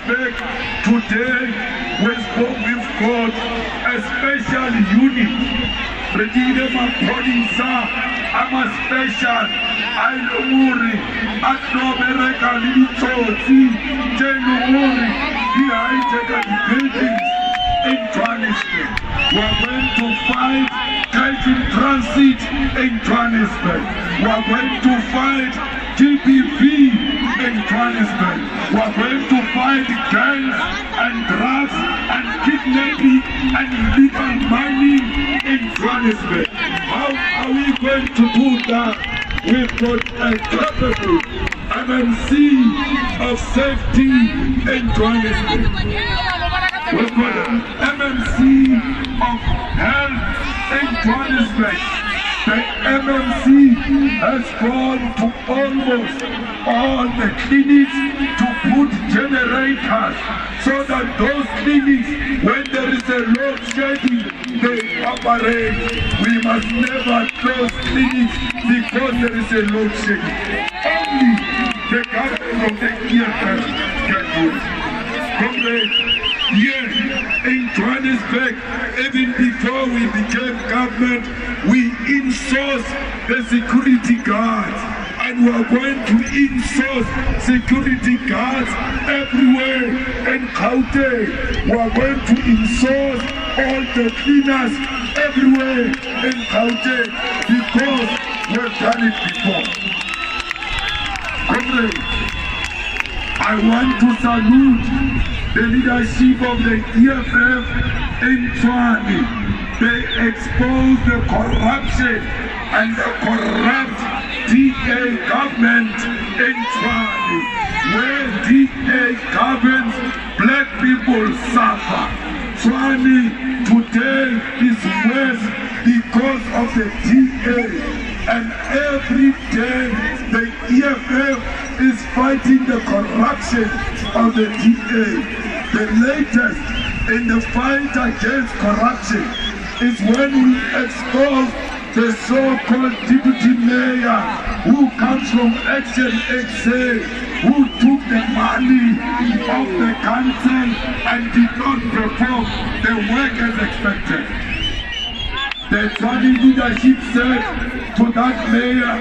Johannesburg, today we've got a special unit. Regina Mapolisa, I'm a special. I Lumuri, Atnobereka Litoti, Jenumuri, the high-tech buildings in Johannesburg. We're going to fight catching transit in Johannesburg. We're going to fight GBV in Johannesburg. We're going to fight gangs and drugs and kidnapping and illegal mining in Johannesburg. How are we going to do that? We've got a capable MNC of safety in Johannesburg. We've got an MNC of health in Johannesburg. The MNC has gone to almost all the clinics to put generators so that those clinics, when there is a load shedding, they operate. We must never close clinics because there is a load shedding. Only the government of the EFF can do it. Comrades, here in Johannesburg, even before we became government, we insourced the security guards, and we are going to insource security guards everywhere in Gauteng. We are going to insource all the cleaners everywhere in Gauteng because we have done it before. Comrades, I want to salute the leadership of the EFF in Tshwane. They expose the corruption and the corrupt DA government in Tshwane. Where DA governs, black people suffer. Tshwane today is worse because of the DA. And every day the EFF is fighting the corruption of the DA. The latest in the fight against corruption is when we expose the so-called deputy mayor who comes from Action XA, who took the money of the council and did not perform the work as expected. The Tshwane leadership said to that mayor,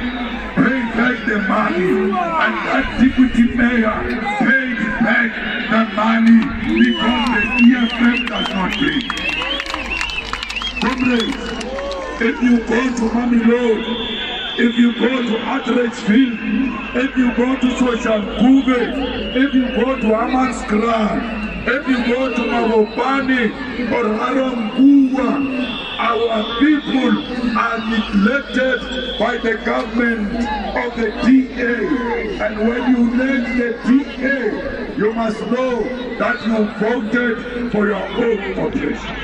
pay back the money, and that deputy mayor paid back the money because the EFF does not pay. Comrades, if you go to Mamelodi, if you go to Atteridgeville, if you go to Soshanguve, if you go to Hammanskraal, if you go to Mabopane or Harambuwa, our people are neglected by the government of the DA. And when you elect the DA, you must know that you voted for your own population.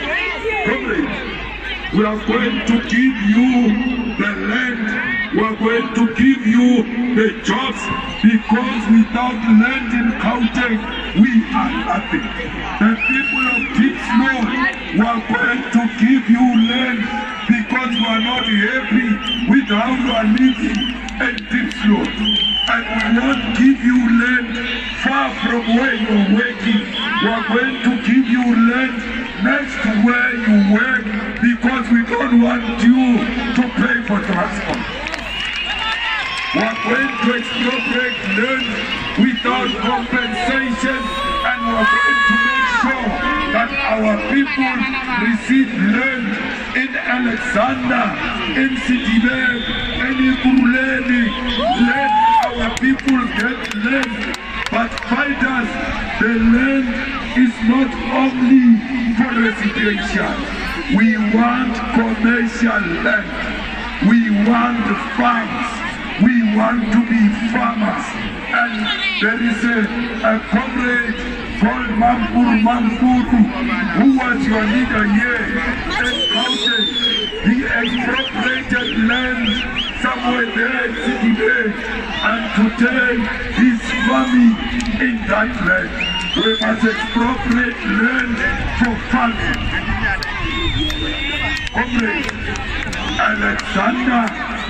Comrades, we are going to give you the land. We are going to give you the jobs, because without land in Gauteng, we are nothing. The people of Dobsonville, we are going to give you land because we are not happy with how you are living in Dobsonville. And we won't give you land far from where you are working. We are going to give you land next to where you work, because we don't want you to pay for transport. We are going to expropriate land without compensation, and we are going to make sure that our people receive land in Alexander, in Sidibeng, in Ikuruleni. Let our people get land. But fighters, the land is not only for residential. We want commercial land. We want farms. We want to be farmers. And there is a comrade called Mampuru, who was your leader here in Gauteng. He expropriated land somewhere there in Sidibeng, and today he's farming in that land. We must expropriate land for farming. Comrades, Alexander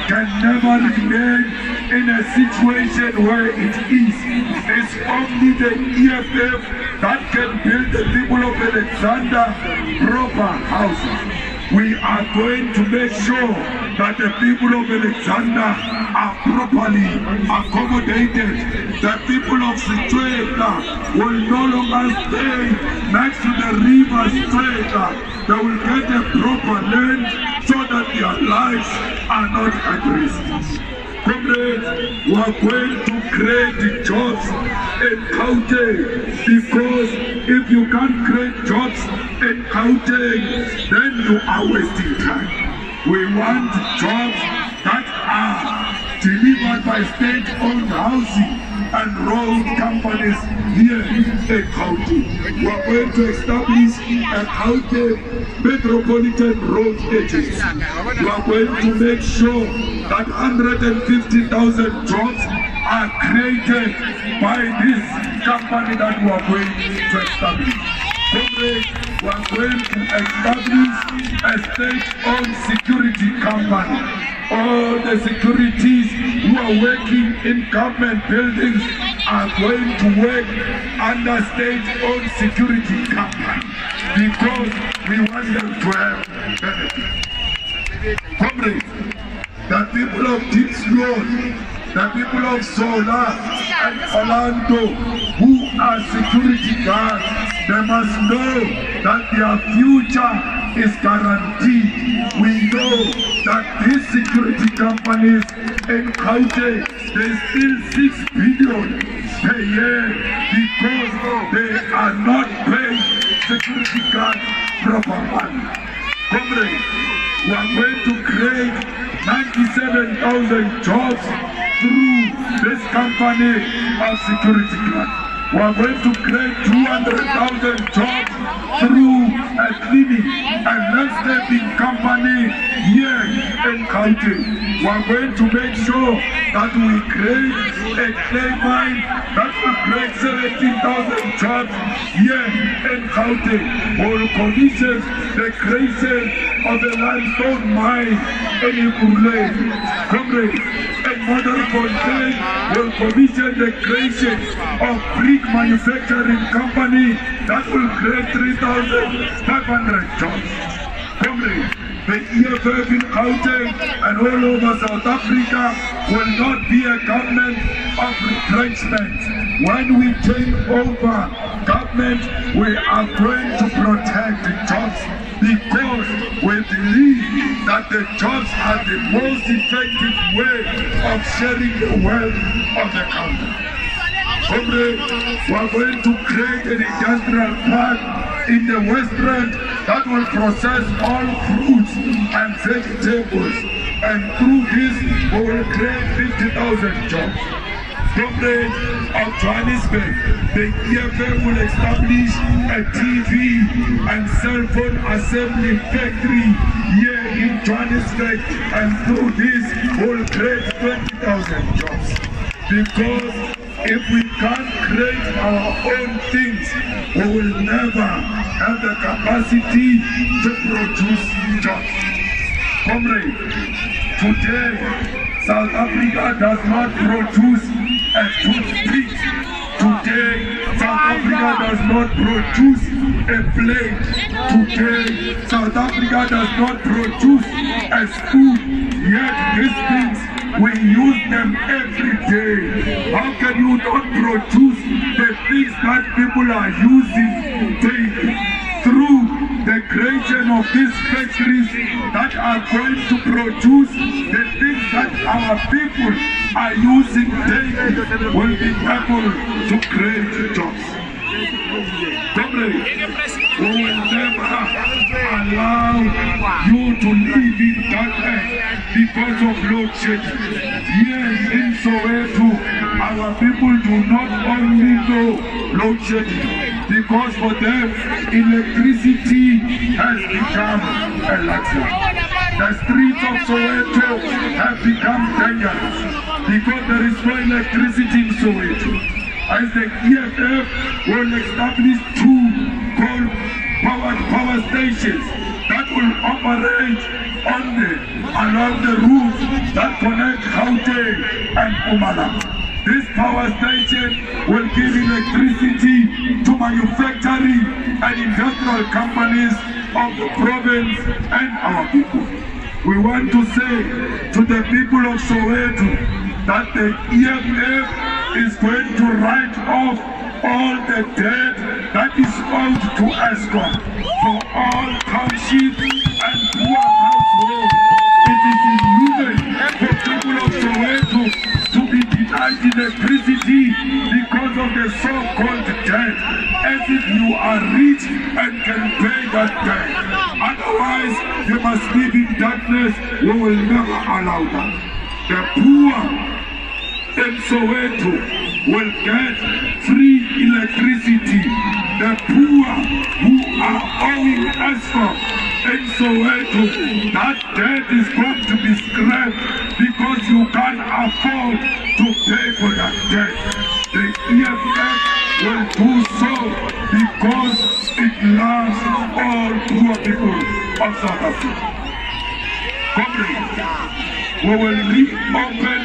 can never remain in a situation where it is. It's only the EFF that can build the people of Alexander proper houses. We are going to make sure that the people of Alexander are properly accommodated. The people of Situeka will no longer stay next to the river Situeka. They will get a proper land so that their lives are not at risk. Comrades, we are going to create jobs in Gauteng, because if you can't create jobs in Gauteng, then you are wasting time. We want jobs that are delivered by state-owned housing and road companies here in Gauteng. We are going to establish a Gauteng Metropolitan Road Agency. We are going to make sure that 150,000 jobs are created by this company that we are going to establish. Comrades, we are going to establish a state-owned security company. All the securities who are working in government buildings are going to work under state-owned security company, because we want them to have benefits. Comrades, the people of Dobsonville, the people of Sola and Orlando who are security guards, they must know that their future is guaranteed. We know that these security companies in Gauteng, they steal 6 billion per year because they are not paying security guards proper money. Comrades, we are going to create 97,000 jobs through this company of security guards. We are going to create 200,000 jobs through a cleaning and landscaping company here in Gauteng. We are going to make sure that we create a clay mine that will create 17,000 jobs here in Gauteng. We will commission the creation of a limestone mine in Ikurle. Comrades, in Modern Fontaine will commission the creation of brick manufacturing company that will create 3,500 jobs. Comrades, the EFF in Gauteng and all over South Africa will not be a government of retrenchment. When we take over government, we are going to protect the jobs, because we believe that the jobs are the most effective way of sharing the wealth of the country. Comrades, we are going to create an industrial park in the West End that will process all fruits and vegetables, and through this we will create 50,000 jobs. Comrades of Johannesburg, the EFF will establish a TV and cell phone assembly factory here in Johannesburg, and through this we will create 20,000 jobs. Because if we can't create our own things, we will never have the capacity to produce jobs. Comrades, today South Africa does not produce a toothpick. Today South Africa does not produce a plate. Today South Africa does not produce a spoon. Yet these things, we use them every day. How can you not produce the things that people are using daily? Through the creation of these factories that are going to produce the things that our people are using daily, will be able to create jobs. Comrades, we will never allow you to live in darkness because of load shedding. Here in Soweto, our people do not only know load shedding, because for them electricity has become a luxury. The streets of Soweto have become dangerous because there is no electricity in Soweto. As the EFF will establish 2 coal-powered power stations that will operate along the routes that connect Gauteng and Mpumalanga. This power station will give electricity to manufacturing and industrial companies of the province and our people. We want to say to the people of Soweto that the EFF is going to write off all the debt that is owed to ESCOM for all townships and poor households. It is inhuman for people of Soweto to be denied electricity because of the so-called debt, as if you are rich and can pay that debt. Otherwise, you must live in darkness. We will never allow that. The poor in Soweto will get free electricity. The poor who are owing ESCOM in Soweto, that debt is going to be scrapped because you can't afford to pay for that debt. The EFF will do so because it loves all poor people of South Africa. We will reopen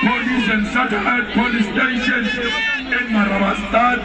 police and satellite police stations in Marabastad,